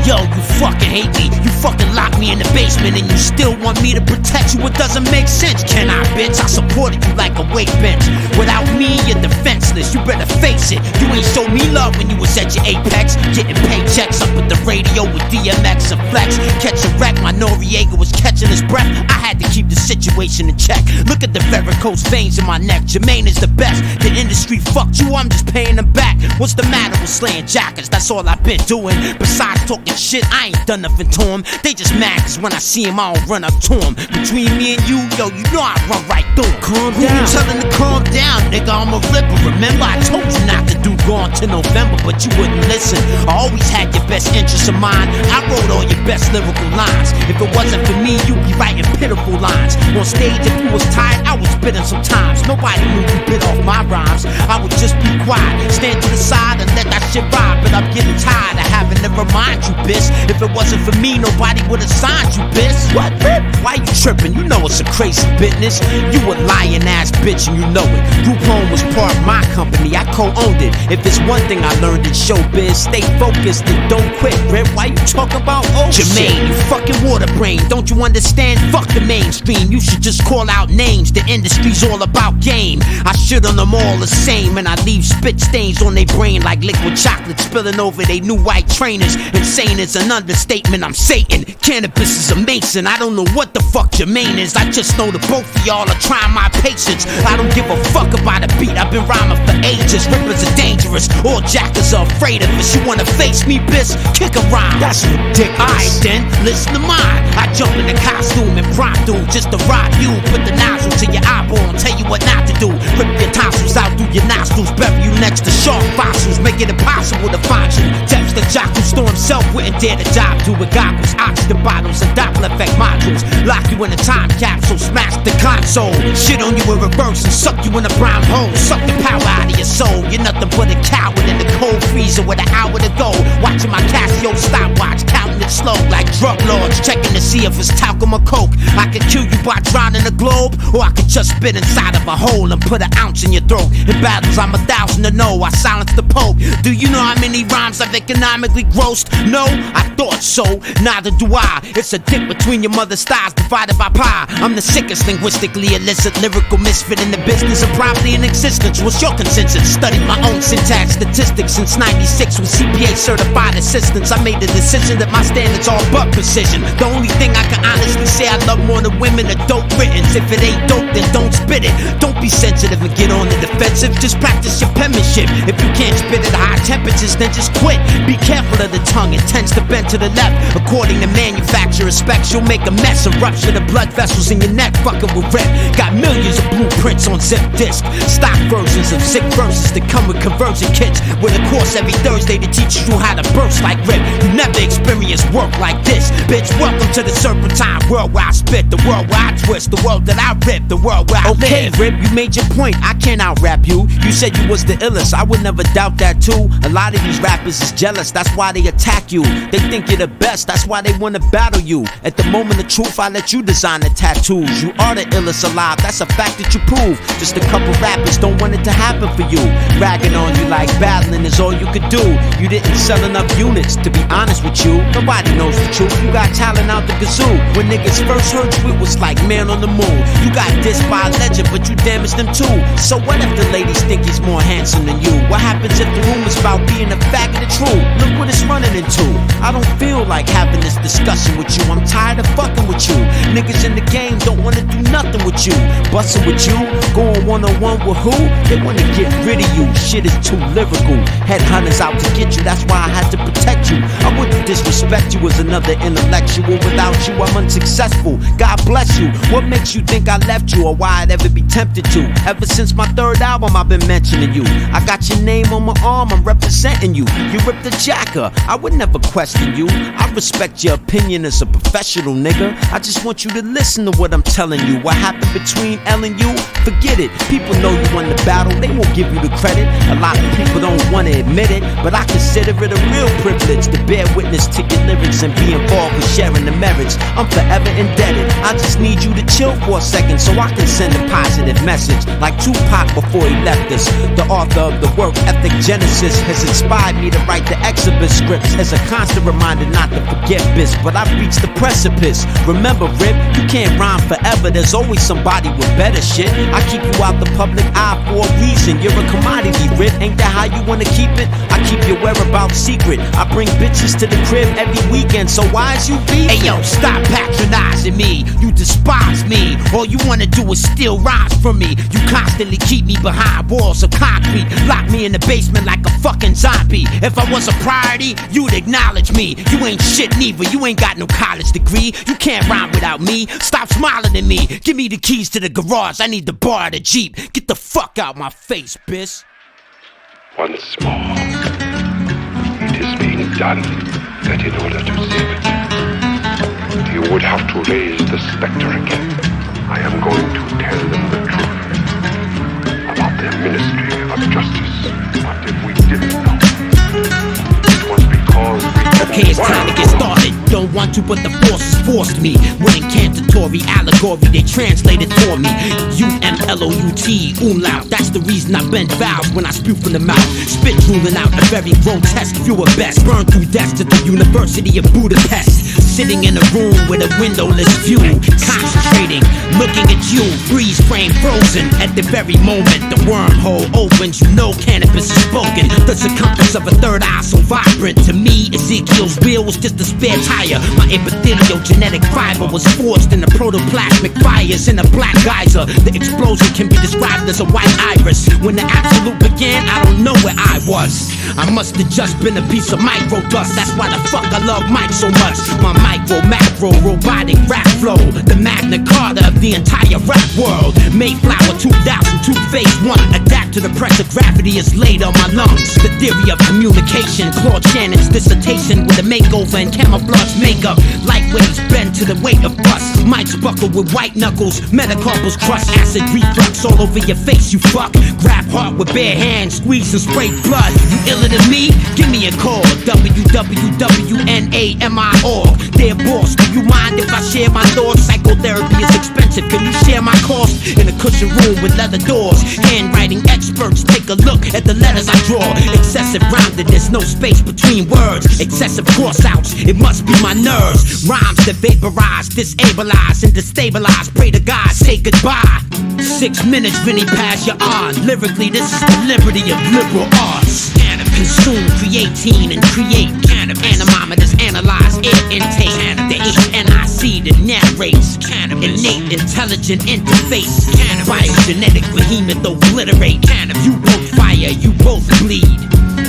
Yo, you fucking hate me. You fucking lock me in the basement and you still want me to protect you. It doesn't make sense, can I, bitch? I supported you like a weight bench. Without me, you're defenseless. You better face it. You ain't show me love when you was at your apex. Getting paychecks up at the radio with DMX and Flex. Catch a wreck, my Noriega was catching his breath. I had to keep the situation in check. Look at the varicose veins in my neck. Jermaine is the best. The industry fucked you, I'm just paying them back. What's the matter with slaying jackets? That's all I've been doing. Besides talking shit, I ain't done nothing to them. They just mad cause when I see them, I don't run up to them. Between me and you, yo, you know I run right through them. Calm down. Who you telling to calm down, nigga? I'm a ripper. Remember, I told you not to do Gone to November, but you wouldn't listen. I always had your best interests in mind. I wrote all your best lyrical lines. If it wasn't for me, you'd be writing pitiful lines. On stage, if you was tired, I was spitting sometimes. Nobody knew you bit off my rhymes. I would just be quiet, stand to the side and let that shit ride. But I'm getting tired of having to remind you, bitch. If it wasn't for me, nobody would've signed you, bitch. What? Why you tripping? You know it's a crazy business. You a lying ass bitch and you know it. Group Home was part of my company, I co-owned it. If it's one thing I learned in showbiz, stay focused and don't quit, Rip. Why you talk about Jermaine, you fucking water brain. Don't you understand? Fuck the mainstream. You should just call out names. The industry's all about game. I shit on them all the same, and I leave spit stains on their brain like liquid chocolate spilling over they new white trainers. Insane is an understatement. I'm Satan. Cannabis is a mason. I don't know what the fuck Jermaine is. I just know that both of y'all are trying my patience. I don't give a fuck about a beat. I've been rhyming for ages. Rippers are dangerous. All jackers are afraid of us. You wanna face me, bitch? Kick a rhyme. That's ridiculous. Alright then, listen to mine. I jump in the costume and prop dude just to rob you. Put the nozzle to your eyeball and tell you what not to do. Rip your tonsils out through your nostrils. Bury you next to shark fossils. Make it impossible to find you. Dexter Jock who store himself wouldn't dare to dive through with goggles, oxygen bottles, and Doppler effect modules. Lock you in a time capsule, smash the console. Shit on you in reverse and suck you in a brown hole. Suck the power out of your soul. You're nothing but a coward in the cold freezer with an hour to go. Watching my Casio stopwatch, counting it slow like drug lords, checking to see if it's talcum or coke. I could kill you by drowning the globe, or I could just spit inside of a hole and put an ounce in your throat. In battles, I'm 1,000 to know. I silence the Pope. Do you know how many rhymes I've economically grossed? No, I thought so. Neither do I. It's a dip between your mother's thighs divided by pi. I'm the sickest linguistically illicit lyrical misfit in the business of property in existence. What's your consensus? Studied my own syntax statistics since '96 with CPA certified assistants. I made the decision that my standards all but precision. The only thing I can honestly say I love more than women are dope writtens. If it ain't dope, then don't spit it. Don't be sensitive and get on the defensive. Just practice your penmanship. If you can't spit at high temperatures, then just quit. Be careful of the tongue, it tends to bend to the left. According to manufacturer specs, you'll make a mess and rupture the blood vessels in your neck. Fucking with rip. Got millions of blueprints on zip disc. Stock versions of sick verses that come with conversion kits. With a course every Thursday that teaches you how to burst like rip. You never experienced work like this. Bitch, welcome to the serpentine world where I spit. The world where I twist. The world that I rip. The world where I live. Okay, Rip, you made your point. I can't out-rap you. You said you was the illest. I would never doubt that too. A lot of these rappers is jealous. That's why they attack you. They think you're the best. That's why they wanna battle you. At the moment of truth, I let you design the tattoos. You are the illest alive. That's a fact that you prove. Just a couple rappers don't want it to happen for you. Ragging on you like battling is all you could do. You didn't sell enough units. To be honest with you, nobody knows the truth. You got talent out the kazoo. When niggas first heard you, it was like man on the moon. You got dissed by a legend, but you damaged them too. So what if the ladies think he's more handsome than you? What happens if the rumors about being a faggot are true? Look what it's running into. I don't feel like having this discussion with you. I'm tired of fucking with you. Niggas in the game don't wanna do nothing with you. Bustin' with you, going one-on-one with who? They wanna get rid of you. Shit is too lyrical. Headhunters out to get you, that's why I had to protect you. I wouldn't disrespect you as another intellectual. Without you, I'm unsuccessful. God bless you. What makes you think I left you, or why I'd ever be tempted to? Ever since my third album, I've been mentioning you. I got your name on my arm, I'm representing you. You ripped the jacker, I would never question you. I respect your opinion as a professional, nigga. I just want you to listen to what I'm telling you. What happened between L and you? Forget it. People know you won the battle, they won't give you the credit. A lot of people don't want to admit it, but I consider it a real privilege to bear witness to your lyrics and be involved with sharing the merits. I'm forever indebted. I just need you to chill for a second so I can send a positive message. Like Tupac before he left us. The author of the work Ethic Genesis has inspired me to write the Exodus scripts as a constant reminder not to forget this. But I've reached the precipice. Remember, Rip, you can't rhyme forever. There's always somebody with better shit. I keep you out the public eye for a reason. You're a commodity, Rip. Ain't that how you wanna keep it? I keep your whereabouts secret. I bring bitches to the crib every weekend, so why is you beefing? Hey yo, stop patronizing me. You despise me. All you wanna do is steal rhymes from me. You constantly keep me behind walls of concrete. Lock me in the basement like a fucking zombie. If I was a priority, you'd acknowledge me. You ain't shit neither. You ain't got no college degree. You can't rhyme without me. Stop smiling at me. Give me the keys to the garage. I need to borrow the Jeep. Get the fuck out my face, bitch. Once more, it is being done that in order to save it, you would have to raise the specter again. I am going to tell them the truth about their ministry of justice. But if we didn't know, it was because we didn't. Okay, it's time to get started. Don't want to, but the forces forced me. With incantatory allegory, they translated for me. U-M-L-O-U-T, umlaut. That's the reason I bend vowels when I spew from the mouth. Spit drooling out a very grotesque view of best. Burned through deaths at the University of Budapest. Sitting in a room with a windowless view. Concentrating, looking at you. Breeze frame frozen. At the very moment the wormhole opens, you know cannabis is spoken. The circumference of a third eye so vibrant. To me, Ezekiel's wheel was just a spare tire. My epithelial genetic fiber was forged in the protoplasmic fires in a black geyser. The explosion can be described as a white iris. When the absolute began, I don't know where I was. I must have just been a piece of micro dust. That's why the fuck I love Mike so much. My micro, macro, robotic rap flow. The Magna Carta of the entire rap world. Mayflower 2002 phase 1. Adapt to the pressure gravity is laid on my lungs. The theory of communication. Claude Shannon's dissertation with a makeover and camouflage makeup. up. Lightweights bend to the weight of bust. Mics buckle with white knuckles. Metacarpals crush acid reflux all over your face, you fuck. Grab heart with bare hands, squeeze and spray blood. You iller than me? Give me a call. www.nami.org. Dear boss, do you mind if I share my thoughts? Psychotherapy is expensive. Can you share my cost? In a cushion room with leather doors. Handwriting experts, take a look at the letters I draw. Excessive roundedness, no space between words. Excessive cross-outs, it must be my nerves. Rhymes that vaporize, disabilize, and destabilize. Pray to God, say goodbye. 6 minutes, Vinny, pass you on. Lyrically, this is the liberty of liberal arts. Consume creatine and create cannabis. Anemometers analyze air intake. The HNIC that narrates cannabis. Innate intelligent interface. Cannabis. Biogenetic behemoth obliterate. Cannabis. You both fire, you both bleed.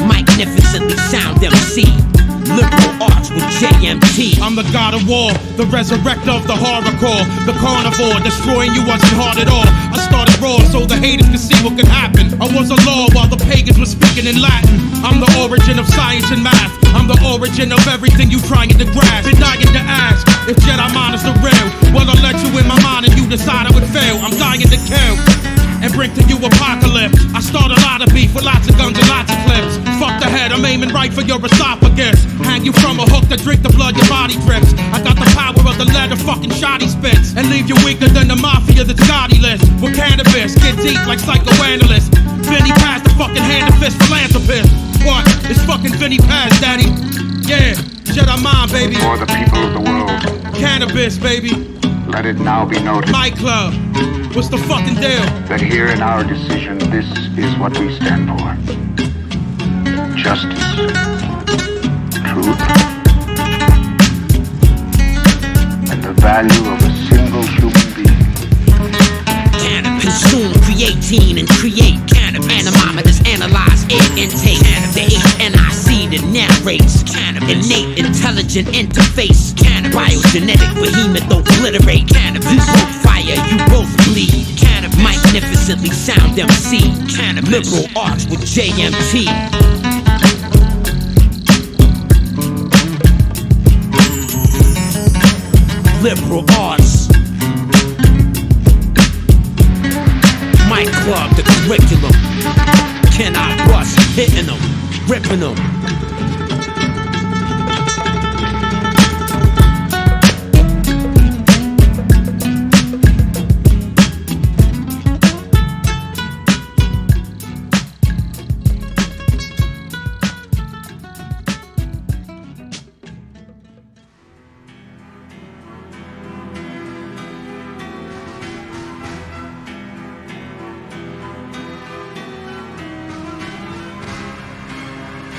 Magnificently sound MC. Liberal arts with JMT. I'm the god of war, the resurrector of the horrorcore, the carnivore. Destroying you wasn't hard at all. I started raw so the haters could see what could happen. I was a law while the pagans were speaking in Latin. I'm the origin of science and math. I'm the origin of everything you trying to grasp. Been dying to ask if Jedi mind is the real. Well, I'll let you in my mind and you decide I would fail. I'm dying to kill and bring to you apocalypse. I start a lot of beef with lots of guns and lots of clips. Fuck the head, I'm aiming right for your esophagus. Hang you from a hook to drink the blood your body drips. I got the power of the leather fucking shoddy spits. And leave you weaker than the mafia that's Gotti list. With cannabis, get deep like psychoanalysts. Vinny Paz, the fucking hand and fist philanthropist. What? It's fucking Vinny Paz, daddy. Yeah, Jedi mind, baby. For the people of the world. Cannabis, baby. Let it now be noted. My club. What's the fucking deal? That here in our decision, this is what we stand for. Justice. Truth. And the value of a single human being. Cannabis. Consume creatine and create cannabis. Anemometers analyze air intake. The HNIC that narrates cannabis. Innate intelligent interface. Cannabis. Biogenetic behemoth obliterate. Cannabis. You both fire, you both bleed. Cannabis. Magnificently sound MC. Cannabis. Liberal arts with JMT. Liberal arts. My club, the curriculum. CANIBUS, hitting them, ripping them.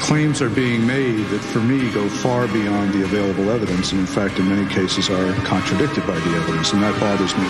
Claims are being made that, for me, go far beyond the available evidence, and in fact, in many cases, are contradicted by the evidence, and that bothers me.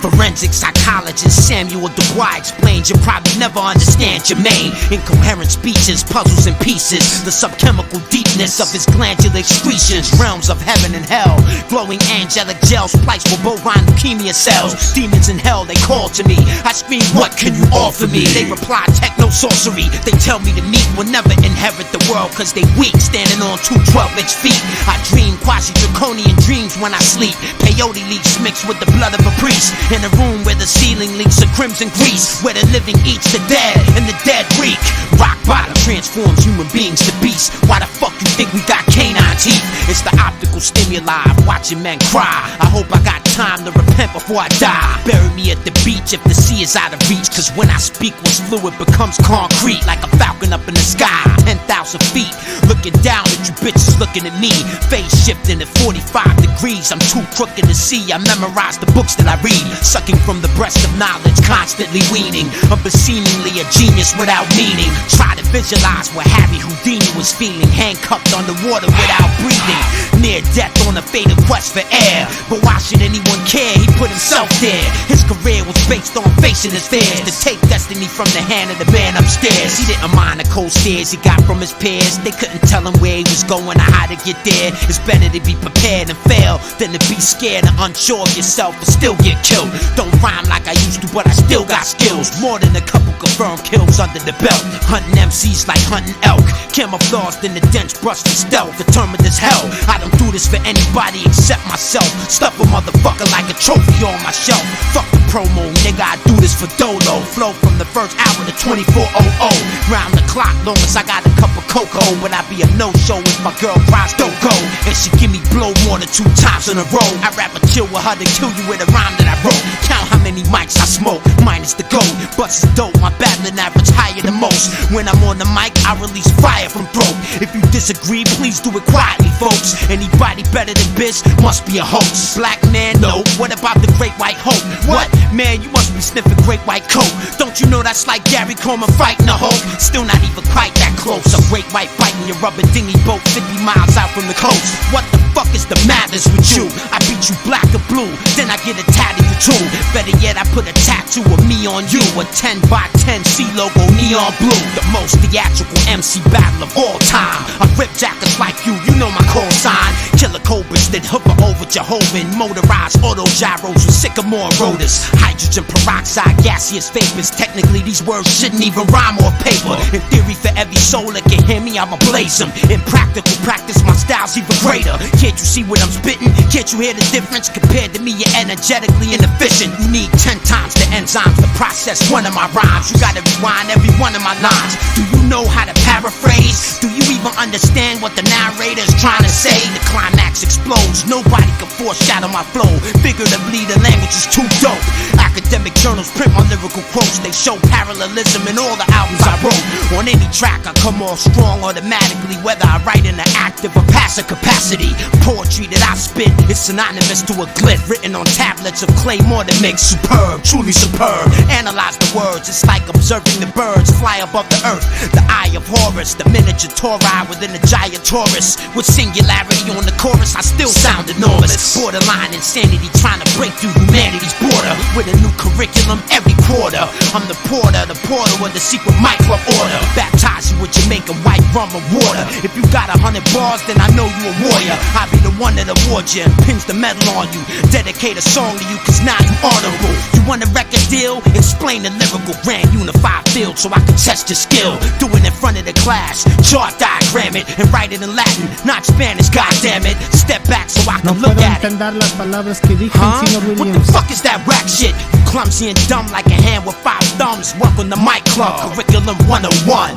Forensic psychologist Samuel Dubois explains you'll probably never understand Jermaine. Incoherent speeches, puzzles and pieces. The subchemical deepness of his glandular excretions. Realms of heaven and hell. Glowing angelic gel spliced with bovine leukemia cells. Demons in hell, they call to me. I scream, what can you offer me? They reply, techno sorcery. They tell me the meek will never inherit the world cause they weak, standing on 2 12-inch feet. I dream quasi-draconian dreams when I sleep. Peyote leaves mixed with the blood of a priest. In a room where the ceiling leaks of crimson grease, where the living eats the dead and the dead reek. Rock bottom transforms human beings to beasts. Why the fuck you think we got canine teeth? It's the optical stimuli of watching men cry. I hope I got time to repent before I die. Bury me at the beach if the sea is out of reach, cause when I speak what's fluid becomes concrete. Like a falcon up in the sky, 10,000 feet, looking down at you bitches looking at me. Phase shifting at 45 degrees. I'm too crooked to see. I memorize the books that I read. Sucking from the breast of knowledge, constantly weaning. I'm seemingly a genius without meaning. Try to visualize what Harry Houdini was feeling. Handcuffed underwater without breathing. Near death on a fatal quest for air. But why should anyone care? He put himself there. His career was based on facing his fears. To take destiny from the hand of the man upstairs. He didn't mind the cold stares he got from his peers. They couldn't tell him where he was going or how to get there. It's better to be prepared and fail than to be scared and unsure of yourself and still get killed. Don't rhyme like I used to, but I still got skills. More than a couple firm kills under the belt. Hunting MCs like hunting elk. Camouflaged in the dense brush of stealth. Determined as hell. I don't do this for anybody except myself. Stuff a motherfucker like a trophy on my shelf. Fuck the promo, nigga, I do this for Dolo. Flow from the first hour to 24:00. Round the clock, long as I got a cup of cocoa. But I be a no-show if my girl cries don't go. And she give me blow more than 2 times in a row. I'd rather chill with her than kill you with a rhyme that I wrote. Count how many mics I smoke, minus the gold. Bust is dope, my battling average higher than most. When I'm on the mic, I release fire from throat. If you disagree, please do it quietly, folks. Anybody better than Biz must be a hoax. Black man, no. What about the great white hope? What? Man, you must be sniffing great white coat. Don't you know that's like Gary Coleman fighting a Hulk? Still not even quite that close. A great white fighting your rubber dinghy boat 50 miles out from the coast. What the fuck is the madness with you? I beat you black or blue, then I get a tatty for 2. Better yet, I put a tattoo of me on you. A 10 by 10 C logo neon blue. The most theatrical MC battle of all time. I rip jackets like you know my call sign. Killer cobras that hover over Jehovah. Motorized auto gyros with sycamore rotors. Hydrogen peroxide, gaseous vapors. Technically these words shouldn't even rhyme off paper. In theory, for every soul that can hear me, I'ma blaze them. In practical practice, my style's even greater. Can't you see what I'm spitting? Can't you hear the difference? Compared to me, you're energetically inefficient. You need 10 times the enzymes to process one of my rhymes. You gotta rewind every one of my lines. Do you know how to paraphrase? Do you even understand what the narrator's trying to say? The climax explodes, nobody can foreshadow my flow. Figuratively, the language is too dope. Academic journals print my lyrical quotes. They show parallelism in all the albums I wrote. On any track, I come off strong automatically, whether I write in an active or passive capacity. Poetry that I spit is synonymous to a glyph written on tablets of clay mortar mix. Superb, truly superb. Analyze the words, it's like observing the birds fly above the earth. The eye of Horus, the miniature Tauri within the giant Taurus. With singularity on the chorus, I still sound enormous. Borderline insanity, trying to break through humanity's border with a new curriculum every quarter. I'm the porter of the secret mic club order. Baptize you with Jamaican white rum and water. If you got 100 bars, then I know you a warrior. I'll be the one that award you and pins the medal on you. Dedicate a song to you, cause now you honorable. You want a record deal? Explain the lyrical grand unified field so I can test your skill. Do it in front of the class, chart diagram it, and write it in Latin, not Spanish, goddammit. Step back so I can look at it. Las palabras que dijo el señor What Williams. the fuck is that rap shit? You clumsy and dumb like a hand with 5 thumbs. Welcome to Mic Club, Curriculum 101.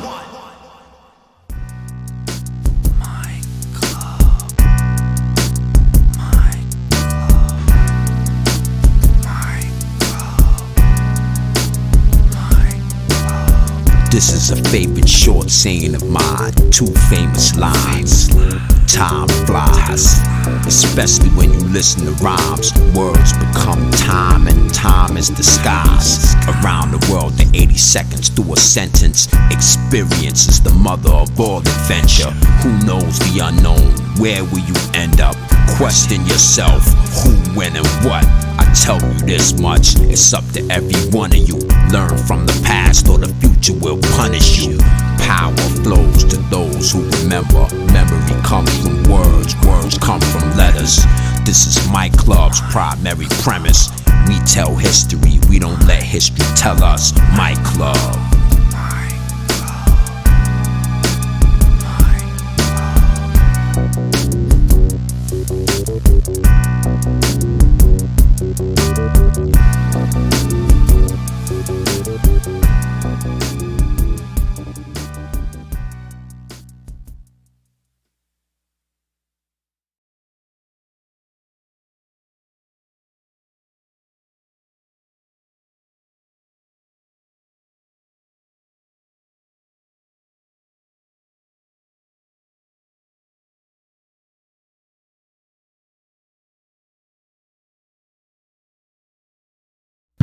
This is a favorite short saying of mine. 2 famous lines. Time flies, especially when you listen to rhymes. Words become time and time is disguise. Around the world in 80 seconds through a sentence. Experience is the mother of all adventure. Who knows the unknown? Where will you end up? Question yourself, who, when, and what. I tell you this much, it's up to every one of you. Learn from the past or the future will punish you. Power flows to those who remember. Memory comes from words, words come from letters. This is my club's primary premise. We tell history, we don't let history tell us. My club.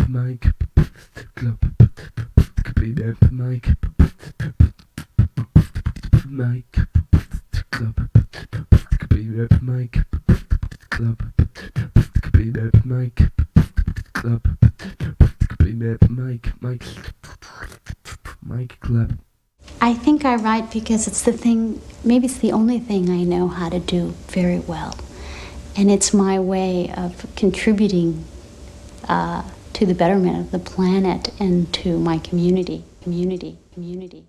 Mike Club Mike Mike Club Mike Club Mike Club Mike Club. I think I write because it's the thing, maybe it's the only thing I know how to do very well. And it's my way of contributing to the betterment of the planet and to my community. community, community.